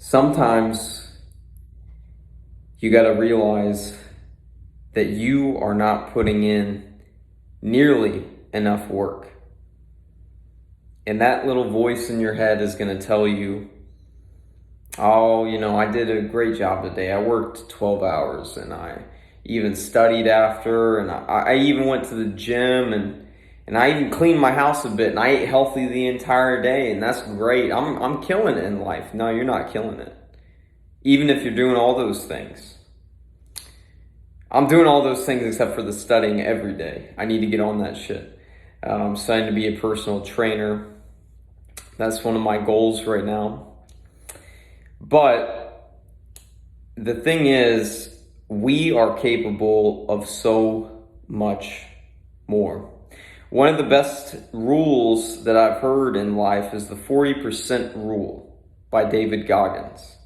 Sometimes you got to realize that you are not putting in nearly enough work. And that little voice in your head is going to tell you, oh, I did a great job today. I worked 12 hours and I even studied after, and I even went to the gym, and I even cleaned my house a bit, and I ate healthy the entire day, and that's great. I'm killing it in life. No, you're not killing it. Even if you're doing all those things. I'm doing all those things except for the studying every day. I need to get on that shit. I'm starting to be a personal trainer. That's one of my goals right now. But the thing is, we are capable of so much more. One of the best rules that I've heard in life is the 40% rule by David Goggins.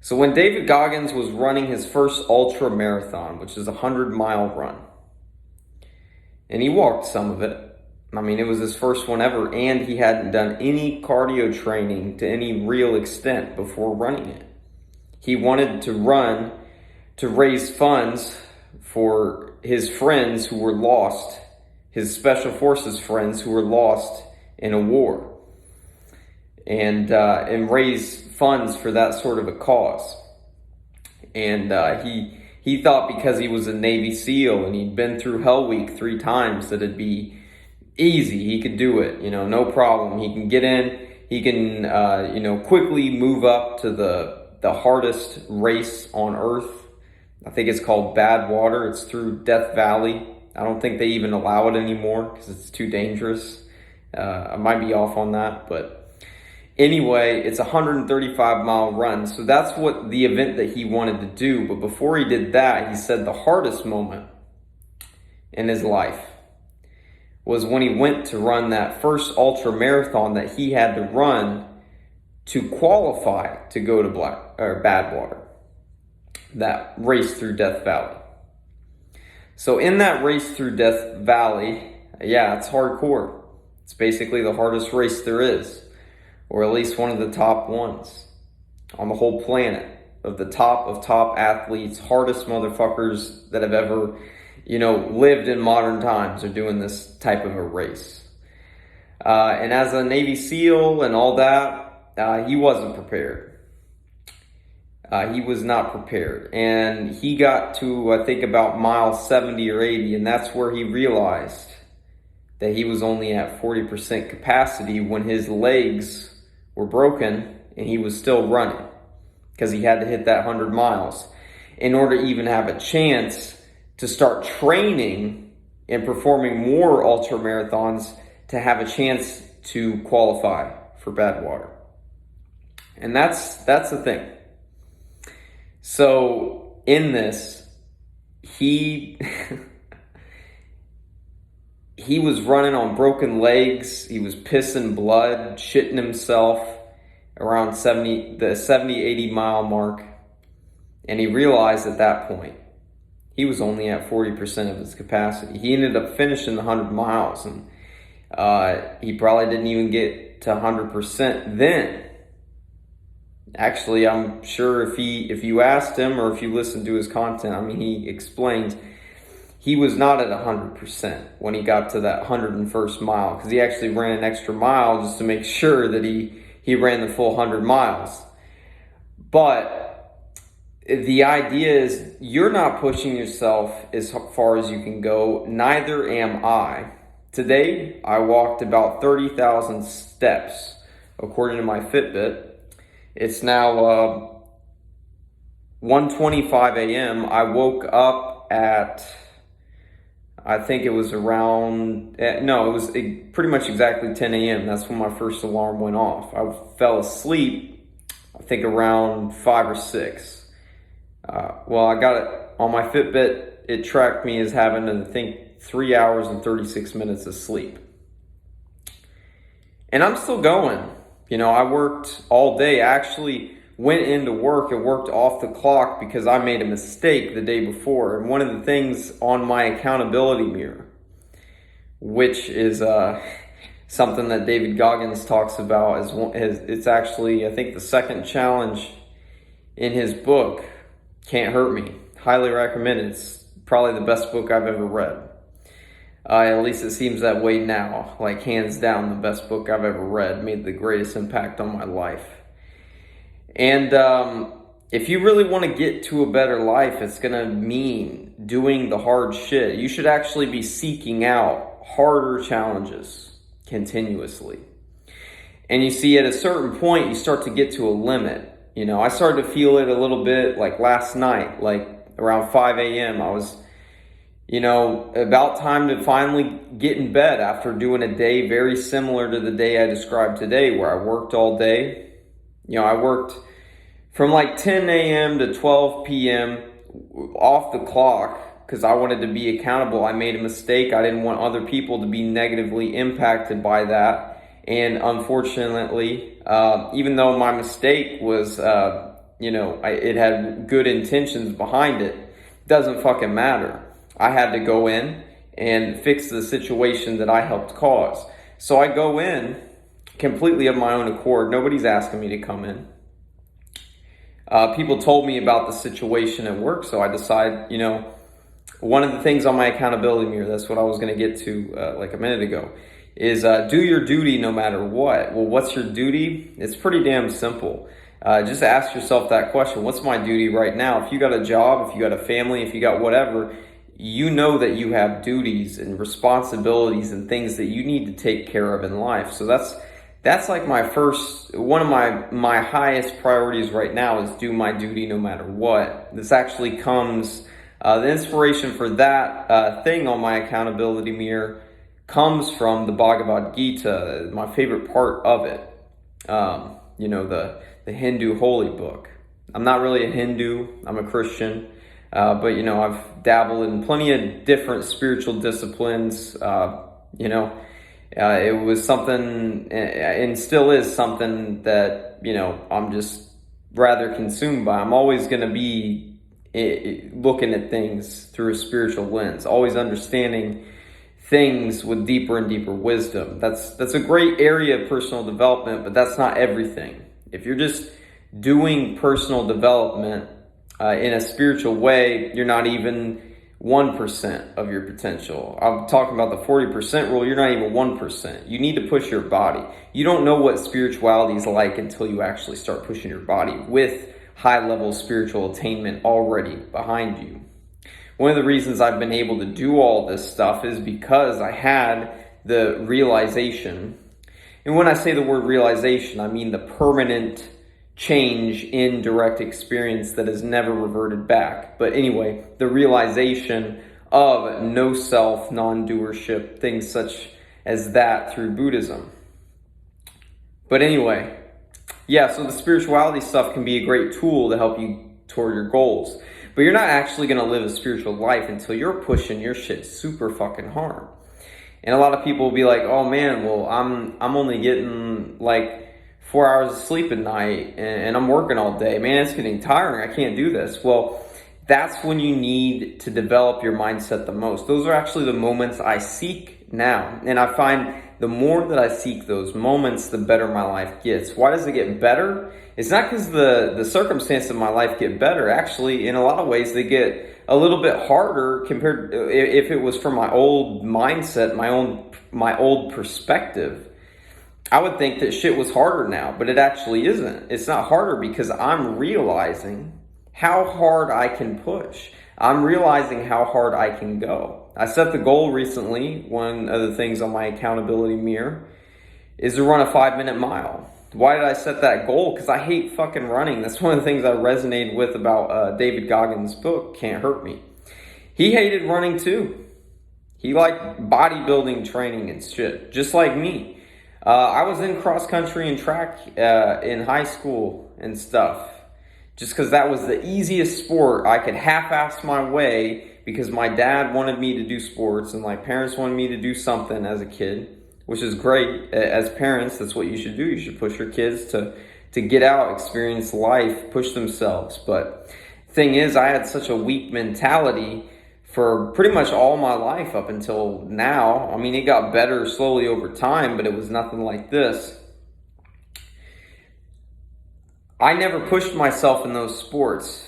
So when David Goggins was running his first ultra marathon, which is a 100-mile run, and he walked some of it. I mean, it was his first one ever, and he hadn't done any cardio training to any real extent before running it. He wanted to run to raise funds for his friends who were lost, his special forces friends who were lost in a war, and raise funds for that sort of a cause. And he thought because he was a Navy SEAL and he'd been through Hell Week 3 times that it'd be easy. He could do it, no problem. He can get in. He can, quickly move up to the hardest race on earth. I think it's called Badwater. It's through Death Valley. I don't think they even allow it anymore because it's too dangerous. I might be off on that, but anyway, it's a 135-mile run. So that's what the event that he wanted to do. But before he did that, he said the hardest moment in his life was when he went to run that first ultra marathon that he had to run to qualify to go to Badwater, that race through Death Valley. So in that race through Death Valley, yeah, it's hardcore. It's basically the hardest race there is, or at least one of the top ones on the whole planet, of the top of top athletes, hardest motherfuckers that have ever, lived in modern times are doing this type of a race. And as a Navy SEAL and all that, he wasn't prepared. He was not prepared. And he got to, I think, about mile 70 or 80, and that's where he realized that he was only at 40% capacity when his legs were broken and he was still running, because he had to hit that 100 miles in order to even have a chance to start training and performing more ultra marathons to have a chance to qualify for Badwater. And that's the thing. So in this, he was running on broken legs. He was pissing blood, shitting himself around the 80 mile mark. And he realized at that point, he was only at 40% of his capacity. He ended up finishing the 100 miles, and he probably didn't even get to 100% then. Actually, I'm sure if you asked him or if you listened to his content, he explains he was not at 100% when he got to that 101st mile, because he actually ran an extra mile just to make sure that he ran the full 100 miles. But the idea is you're not pushing yourself as far as you can go. Neither am I. Today, I walked about 30,000 steps, according to my Fitbit. It's now 1:25 a.m. I woke up at, I think it was pretty much exactly 10 a.m. That's when my first alarm went off. I fell asleep, I think around 5 or 6. I got it on my Fitbit. It tracked me as having, I think, 3 hours and 36 minutes of sleep. And I'm still going. I worked all day. I actually went into work and worked off the clock because I made a mistake the day before. And one of the things on my accountability mirror, which is something that David Goggins talks about as it's actually, I think, the second challenge in his book, Can't Hurt Me. Highly recommend it. It's probably the best book I've ever read. At least it seems that way now. Like, hands down, the best book I've ever read. Made the greatest impact on my life. And if you really want to get to a better life, it's going to mean doing the hard shit. You should actually be seeking out harder challenges continuously. And you see, at a certain point, you start to get to a limit. You know, I started to feel it a little bit like last night, like around 5 a.m. I was, about time to finally get in bed after doing a day very similar to the day I described today, where I worked all day. I worked from like 10 a.m. to 12 p.m. off the clock because I wanted to be accountable. I made a mistake. I didn't want other people to be negatively impacted by that. And unfortunately, even though my mistake was, it had good intentions behind it, doesn't fucking matter. I had to go in and fix the situation that I helped cause. So I go in completely of my own accord. Nobody's asking me to come in. People told me about the situation at work, so I decided, one of the things on my accountability mirror, that's what I was going to get to like a minute ago, is do your duty no matter what. Well, what's your duty? It's pretty damn simple. Just ask yourself that question. What's my duty right now? If you got a job, if you got a family, if you got whatever, you know that you have duties and responsibilities and things that you need to take care of in life. So that's like one of my highest priorities right now is do my duty no matter what. This actually comes, the inspiration for that thing on my accountability mirror comes from the Bhagavad Gita, my favorite part of it. The Hindu holy book. I'm not really a Hindu, I'm a Christian, but I've dabbled in plenty of different spiritual disciplines. It was something, and still is something that, I'm just rather consumed by. I'm always going to be looking at things through a spiritual lens, always understanding things with deeper and deeper wisdom. That's a great area of personal development, but that's not everything. If you're just doing personal development in a spiritual way, you're not even 1% of your potential. I'm talking about the 40% rule. You're not even 1%. You need to push your body. You don't know what spirituality is like until you actually start pushing your body with high-level spiritual attainment already behind you. One of the reasons I've been able to do all this stuff is because I had the realization. And when I say the word realization, I mean the permanent change in direct experience that has never reverted back. But anyway, the realization of no self, non-doership, things such as that through Buddhism. But anyway, so the spirituality stuff can be a great tool to help you toward your goals. But you're not actually going to live a spiritual life until you're pushing your shit super fucking hard. And a lot of people will be like, oh man, well, I'm only getting like 4 hours of sleep at night and I'm working all day. Man, it's getting tiring. I can't do this. Well, that's when you need to develop your mindset the most. Those are actually the moments I seek now. And I find the more that I seek those moments, the better my life gets. Why does it get better? It's not because the circumstances of my life get better. Actually, in a lot of ways, they get a little bit harder compared if it was from my old mindset, my old perspective. I would think that shit was harder now, but it actually isn't. It's not harder because I'm realizing how hard I can push. I'm realizing how hard I can go. I set the goal recently. One of the things on my accountability mirror is to run a 5-minute mile. Why did I set that goal? Because I hate fucking running. That's one of the things I resonated with about David Goggins' book, Can't Hurt Me. He hated running too. He liked bodybuilding training and shit, just like me. I was in cross country and track in high school and stuff, just because that was the easiest sport. I could half-ass my way because my dad wanted me to do sports and my parents wanted me to do something as a kid, which is great. As parents, that's what you should do. You should push your kids to get out, experience life, push themselves. But thing is, I had such a weak mentality for pretty much all my life up until now. I mean, it got better slowly over time, but it was nothing like this. I never pushed myself in those sports.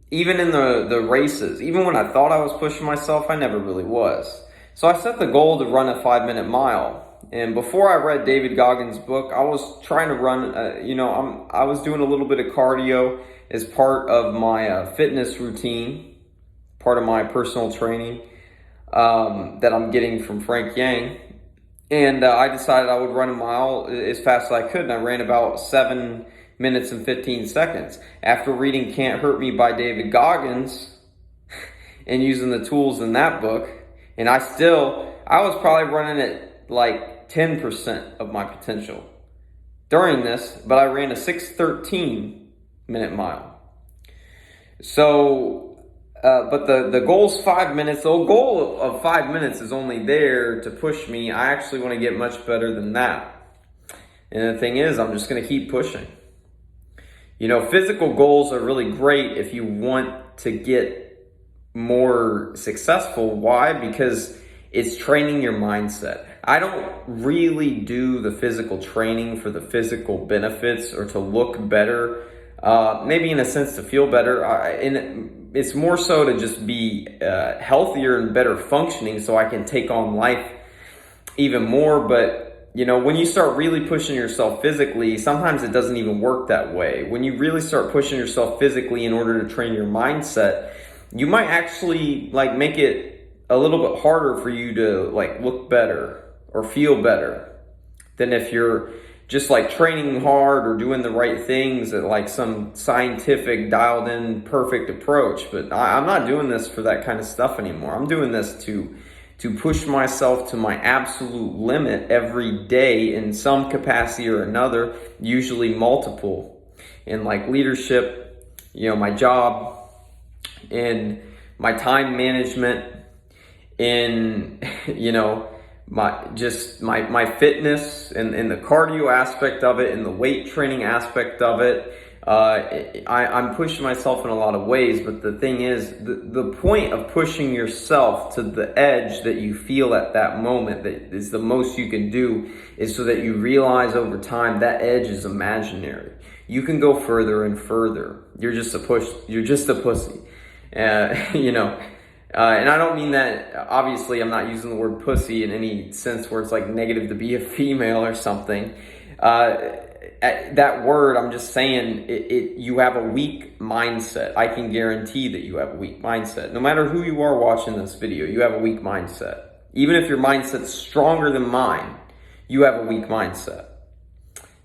Even in the races, even when I thought I was pushing myself, I never really was. So I set the goal to run a 5-minute mile. And before I read David Goggins' book, I was trying to run, I was doing a little bit of cardio as part of my fitness routine, part of my personal training that I'm getting from Frank Yang. And I decided I would run a mile as fast as I could, and I ran about 7 minutes and 15 seconds. After reading Can't Hurt Me by David Goggins and using the tools in that book, and I was probably running at like 10% of my potential during this, but I ran a 6:13 minute mile. So, but the goal's 5 minutes. The goal of 5 minutes is only there to push me. I actually want to get much better than that. And the thing is, I'm just going to keep pushing. Physical goals are really great if you want to get more successful. Why? Because it's training your mindset. I don't really do the physical training for the physical benefits or to look better. Maybe in a sense to feel better. And it's more so to just be healthier and better functioning so I can take on life even more. But when you start really pushing yourself physically, sometimes it doesn't even work that way. When you really start pushing yourself physically in order to train your mindset, you might actually make it a little bit harder for you to look better or feel better than if you're just training hard or doing the right things at some scientific dialed in perfect approach. But I'm not doing this for that kind of stuff anymore. I'm doing this to push myself to my absolute limit every day in some capacity or another, usually multiple, in leadership, my job, in my time management, in my fitness and the cardio aspect of it and the weight training aspect of it. I'm pushing myself in a lot of ways, but the thing is, the point of pushing yourself to the edge that you feel at that moment, that is the most you can do, is so that you realize over time that edge is imaginary. You can go further and further. You're just a pussy. And I don't mean that, obviously I'm not using the word pussy in any sense where it's negative to be a female or something. That word, I'm just saying, you have a weak mindset. I can guarantee that you have a weak mindset. No matter who you are watching this video, you have a weak mindset. Even if your mindset's stronger than mine, you have a weak mindset,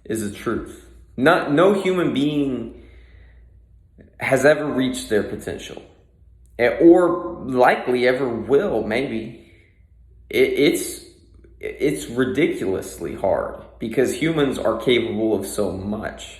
is the truth. No human being has ever reached their potential, or likely ever will, maybe. It's ridiculously hard because humans are capable of so much.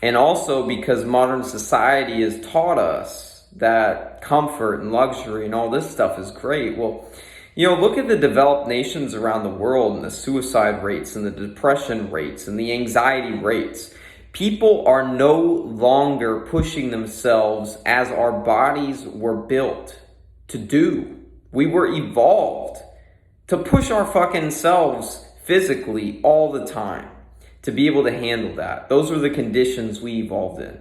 And also because modern society has taught us that comfort and luxury and all this stuff is great. Well, look at the developed nations around the world and the suicide rates and the depression rates and the anxiety rates. People are no longer pushing themselves as our bodies were built to do. We were evolved to push our fucking selves physically all the time, to be able to handle that. Those were the conditions we evolved in.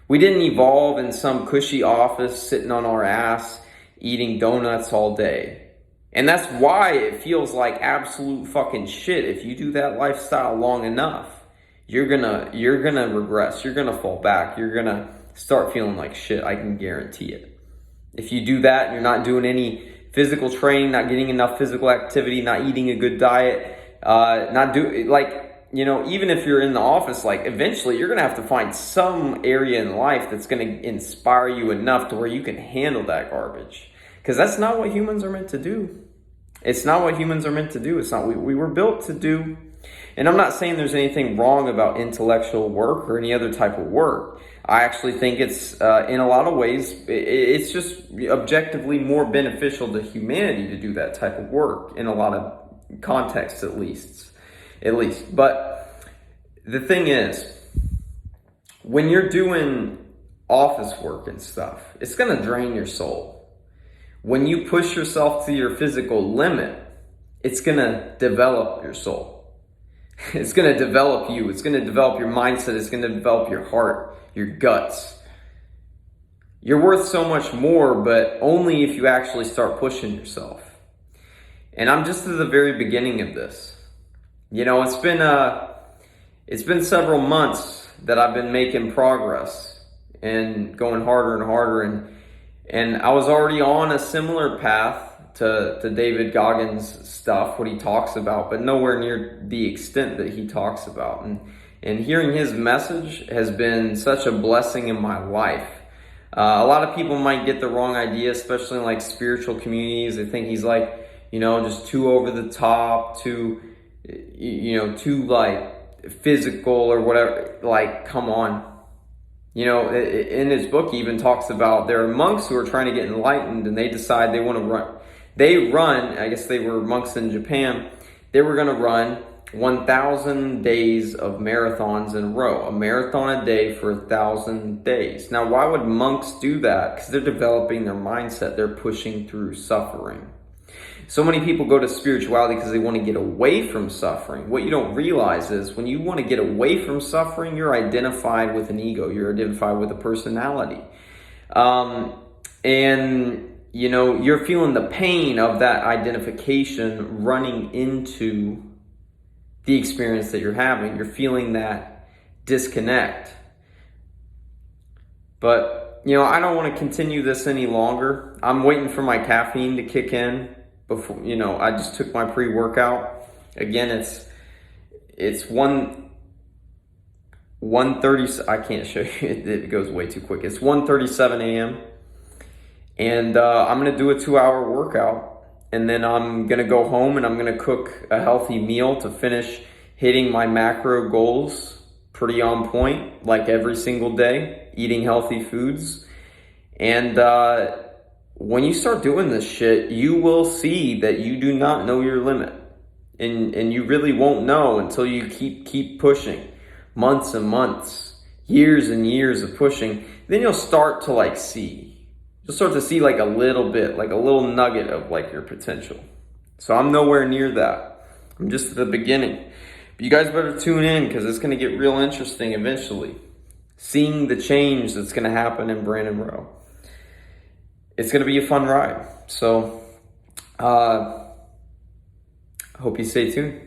We didn't evolve in some cushy office sitting on our ass eating donuts all day. And that's why it feels like absolute fucking shit. If you do that lifestyle long enough, you're gonna regress. You're gonna fall back. You're gonna start feeling like shit. I can guarantee it. If you do that and you're not doing any physical training, not getting enough physical activity, not eating a good diet, even if you're in the office, eventually you're going to have to find some area in life that's going to inspire you enough to where you can handle that garbage. Because that's not what humans are meant to do. It's not what humans are meant to do. It's not what we were built to do. And I'm not saying there's anything wrong about intellectual work or any other type of work. I actually think it's, in a lot of ways, it's just objectively more beneficial to humanity to do that type of work in a lot of contexts, at least. But the thing is, when you're doing office work and stuff, it's going to drain your soul. When you push yourself to your physical limit, it's going to develop your soul. It's going to develop you. It's going to develop your mindset. It's going to develop your heart, your guts. You're worth so much more, but only if you actually start pushing yourself. And I'm just at the very beginning of this. You know, it's been several months that I've been making progress and going harder and harder, and I was already on a similar path to David Goggins' stuff, what he talks about, but nowhere near the extent that he talks about. And hearing his message has been such a blessing in my life. A lot of people might get the wrong idea, especially in like spiritual communities. They think he's like, you know, just too over the top, too like physical or whatever. Like, come on. You know, in his book, he even talks about there are monks who are trying to get enlightened, and they decide they want to run. They run, I guess they were monks in Japan, they were going to run 1,000 days of marathons in a row. A marathon a day for 1,000 days. Now, why would monks do that? Because they're developing their mindset. They're pushing through suffering. So many people go to spirituality because they want to get away from suffering. What you don't realize is when you want to get away from suffering, you're identified with an ego. You're identified with a personality. And, you know, you're feeling the pain of that identification running into the experience that you're having. You're feeling that disconnect. But, you know, I don't want to continue this any longer. I'm waiting for my caffeine to kick in. Before, you know, I just took my pre-workout. Again, it's 1:30. I can't show you. It goes way too quick. It's 1:37 a.m. And I'm gonna do a 2-hour workout, and then I'm gonna go home and I'm gonna cook a healthy meal to finish hitting my macro goals pretty on point, like every single day, eating healthy foods. And when you start doing this shit, you will see that you do not know your limit. And you really won't know until you keep pushing. Months and months, years and years of pushing. Then you'll start to like see. You'll start to see like a little bit, like a little nugget of like your potential. So I'm nowhere near that. I'm just at the beginning. But you guys better tune in because it's going to get real interesting eventually. Seeing the change that's going to happen in Brandon Rowe. It's going to be a fun ride. So, hope you stay tuned.